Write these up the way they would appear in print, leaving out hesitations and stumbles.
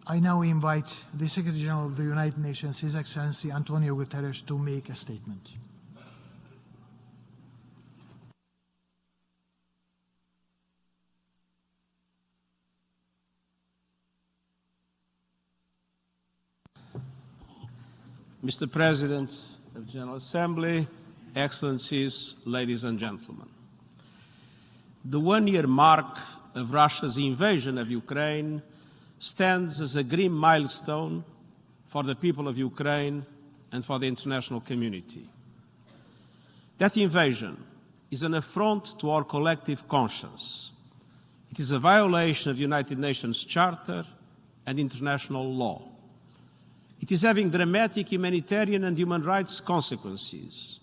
I now invite the Secretary General of the United Nations, His Excellency António Guterres, to make a statement. Mr. President of the General Assembly, Excellencies, ladies and gentlemen. The one-year mark of Russia's invasion of Ukraine stands as a grim milestone for the people of Ukraine and for the international community. That invasion is an affront to our collective conscience. It is a violation of the United Nations Charter and international law. It is having dramatic humanitarian and human rights consequences,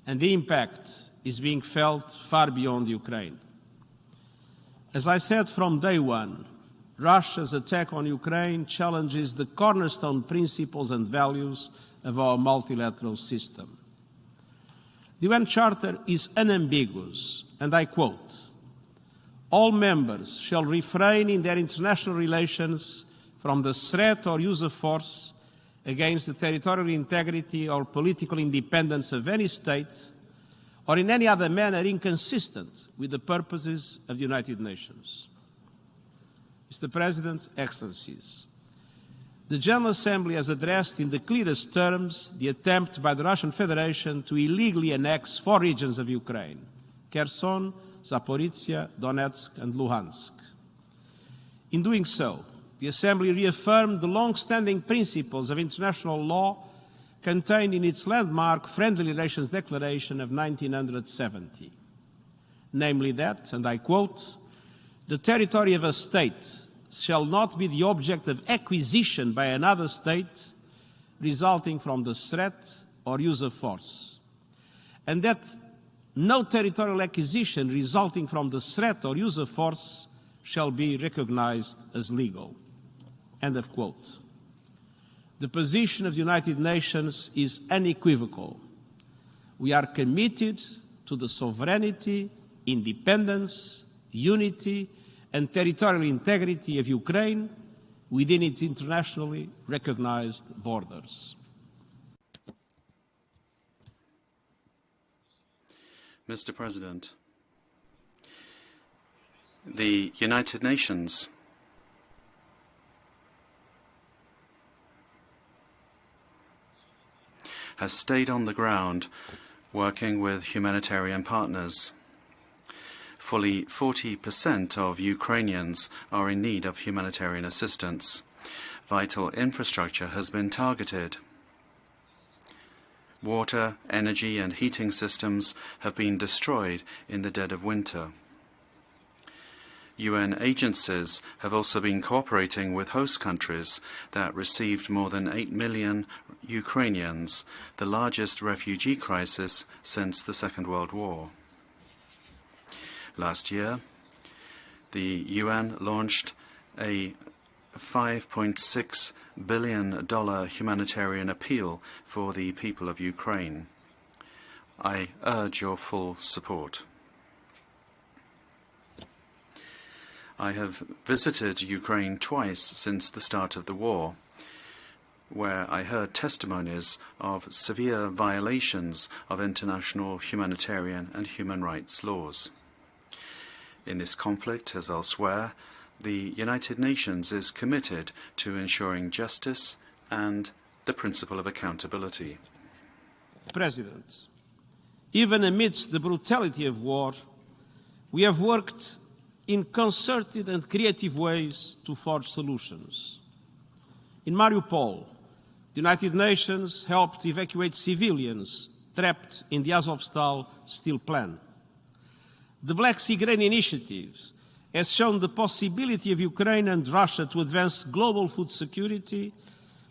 and the impact is being felt far beyond Ukraine. As I said from day one, Russia's attack on Ukraine challenges the cornerstone principles and values of our multilateral system. The UN Charter is unambiguous, and I quote, "All members shall refrain in their international relations from the threat or use of force against the territorial integrity or political independence of any state, or in any other manner inconsistent with the purposes of the United Nations." Mr. President, Excellencies, the General Assembly has addressed in the clearest terms the attempt by the Russian Federation to illegally annex 4 regions of Ukraine: Kherson, Zaporizhia, Donetsk, and Luhansk. In doing so, the Assembly reaffirmed the long-standing principles of international law contained in its landmark Friendly Relations Declaration of 1970. Namely that, and I quote, "The territory of a state shall not be the object of acquisition by another state resulting from the threat or use of force, and that no territorial acquisition resulting from the threat or use of force shall be recognized as legal." End of quote. The position of the United Nations is unequivocal. We are committed to the sovereignty, independence, unity, and territorial integrity of Ukraine within its internationally recognized borders. Mr. President, the United Nations has stayed on the ground working with humanitarian partners. Fully 40% of Ukrainians are in need of humanitarian assistance. Vital infrastructure has been targeted. Water, energy, and heating systems have been destroyed in the dead of winter. UN agencies have also been cooperating with host countries that received more than 8 million Ukrainians, the largest refugee crisis since the Second World War. Last year, the UN launched a $5.6 billion humanitarian appeal for the people of Ukraine. I urge your full support. I have visited Ukraine twice since the start of the war, where I heard testimonies of severe violations of international humanitarian and human rights laws. In this conflict, as elsewhere, the United Nations is committed to ensuring justice and the principle of accountability. President, even amidst the brutality of war, we have worked in concerted and creative ways to forge solutions. In Mariupol, the United Nations helped evacuate civilians trapped in the Azovstal steel plant. The Black Sea Grain Initiative has shown the possibility of Ukraine and Russia to advance global food security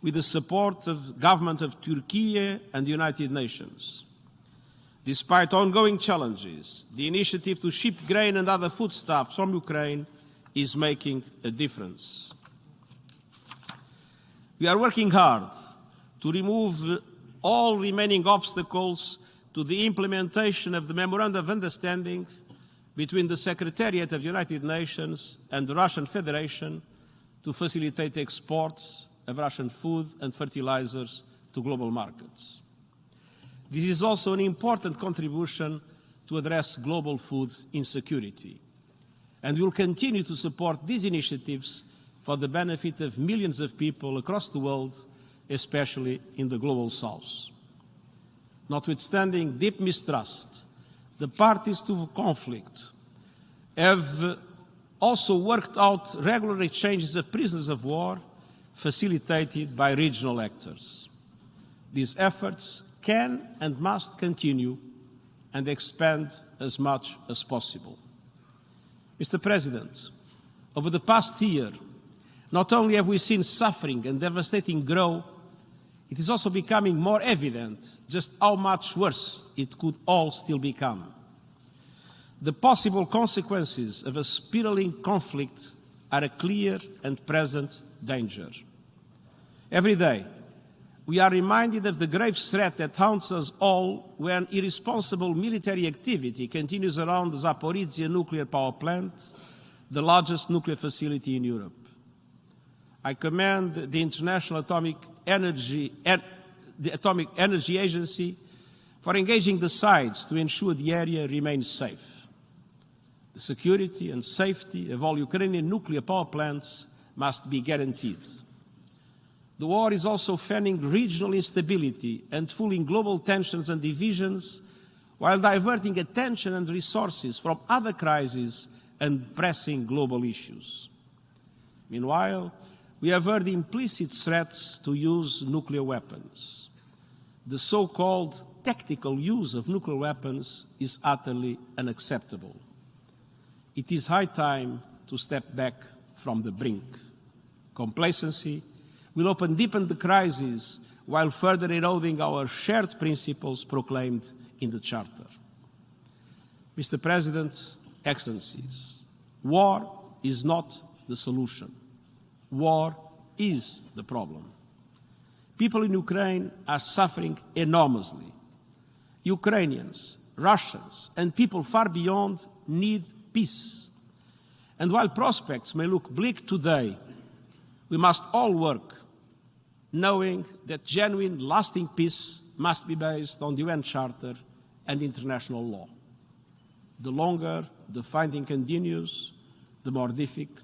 with the support of the government of Turkey and the United Nations. Despite ongoing challenges, the initiative to ship grain and other foodstuffs from Ukraine is making a difference. We are working hard to remove all remaining obstacles to the implementation of the Memorandum of Understanding between the Secretariat of the United Nations and the Russian Federation to facilitate exports of Russian food and fertilizers to global markets. This is also an important contribution to address global food insecurity, and we will continue to support these initiatives for the benefit of millions of people across the world, especially in the global south. Notwithstanding deep mistrust, the parties to the conflict have also worked out regular exchanges of prisoners of war facilitated by regional actors. These efforts can and must continue and expand as much as possible. Mr. President, over the past year, not only have we seen suffering and devastating grow, it is also becoming more evident just how much worse it could all still become. The possible consequences of a spiraling conflict are a clear and present danger. Every day, we are reminded of the grave threat that haunts us all when irresponsible military activity continues around the Zaporizhzhia nuclear power plant, the largest nuclear facility in Europe. I commend the International Atomic Energy Agency for engaging the sides to ensure the area remains safe. The security and safety of all Ukrainian nuclear power plants must be guaranteed. The war is also fanning regional instability and fueling global tensions and divisions, while diverting attention and resources from other crises and pressing global issues. Meanwhile, we have heard implicit threats to use nuclear weapons. The so-called tactical use of nuclear weapons is utterly unacceptable. It is high time to step back from the brink. Complacency will often deepen the crisis while further eroding our shared principles proclaimed in the Charter. Mr. President, Excellencies, war is not the solution. War is the problem. People in Ukraine are suffering enormously. Ukrainians, Russians, and people far beyond need peace. And while prospects may look bleak today, we must all work knowing that genuine, lasting peace must be based on the UN Charter and international law. The longer the fighting continues, the more difficult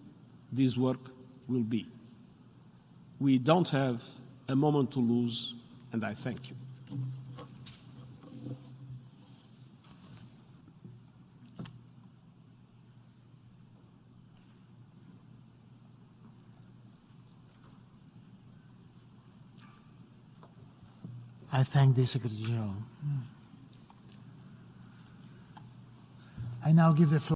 this work will be. We don't have a moment to lose, and I thank you. I thank the Secretary General. I now give the floor